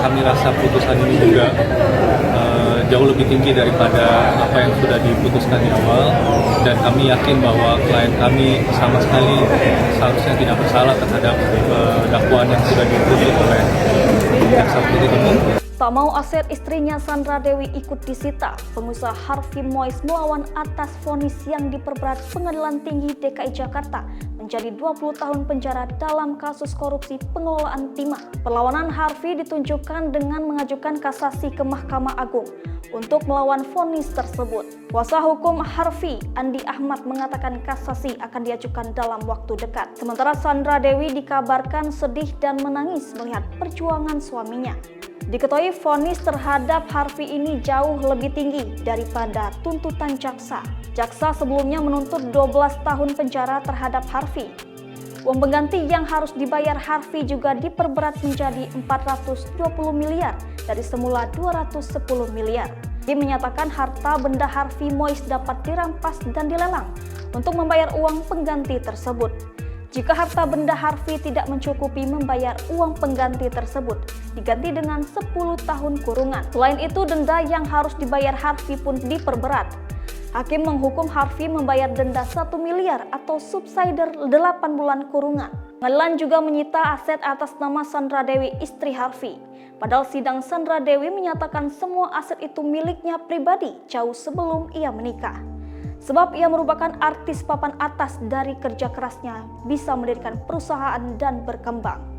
kami rasa putusan ini juga jauh lebih tinggi daripada apa yang sudah diputuskan di awal, dan kami yakin bahwa klien kami sama sekali seharusnya tidak bersalah terhadap dakwaan yang sudah diputus oleh jaksa penuntut umum. Tak mau aset istrinya Sandra Dewi ikut disita, pengusaha Harvey Mois melawan atas vonis yang diperberat Pengadilan Tinggi DKI Jakarta menjadi 20 tahun penjara dalam kasus korupsi pengelolaan timah. Perlawanan Harvey ditunjukkan dengan mengajukan kasasi ke Mahkamah Agung untuk melawan vonis tersebut. Kuasa hukum Harvey, Andi Ahmad, mengatakan kasasi akan diajukan dalam waktu dekat. Sementara Sandra Dewi dikabarkan sedih dan menangis melihat perjuangan suaminya. Diketahui vonis terhadap Harvey ini jauh lebih tinggi daripada tuntutan jaksa. Jaksa sebelumnya menuntut 12 tahun penjara terhadap Harvey. Uang pengganti yang harus dibayar Harvey juga diperberat menjadi 420 miliar dari semula 210 miliar. Dia menyatakan harta benda Harvey Mois dapat dirampas dan dilelang untuk membayar uang pengganti tersebut. Jika harta benda Harvey tidak mencukupi membayar uang pengganti tersebut, diganti dengan 10 tahun kurungan. Selain itu, denda yang harus dibayar Harvey pun diperberat. Hakim menghukum Harvey membayar denda 1 miliar atau subsidiar 8 bulan kurungan. Pengadilan juga menyita aset atas nama Sandra Dewi, istri Harvey. Padahal sidang Sandra Dewi menyatakan semua aset itu miliknya pribadi jauh sebelum ia menikah. Sebab ia merupakan artis papan atas dari kerja kerasnya bisa mendirikan perusahaan dan berkembang.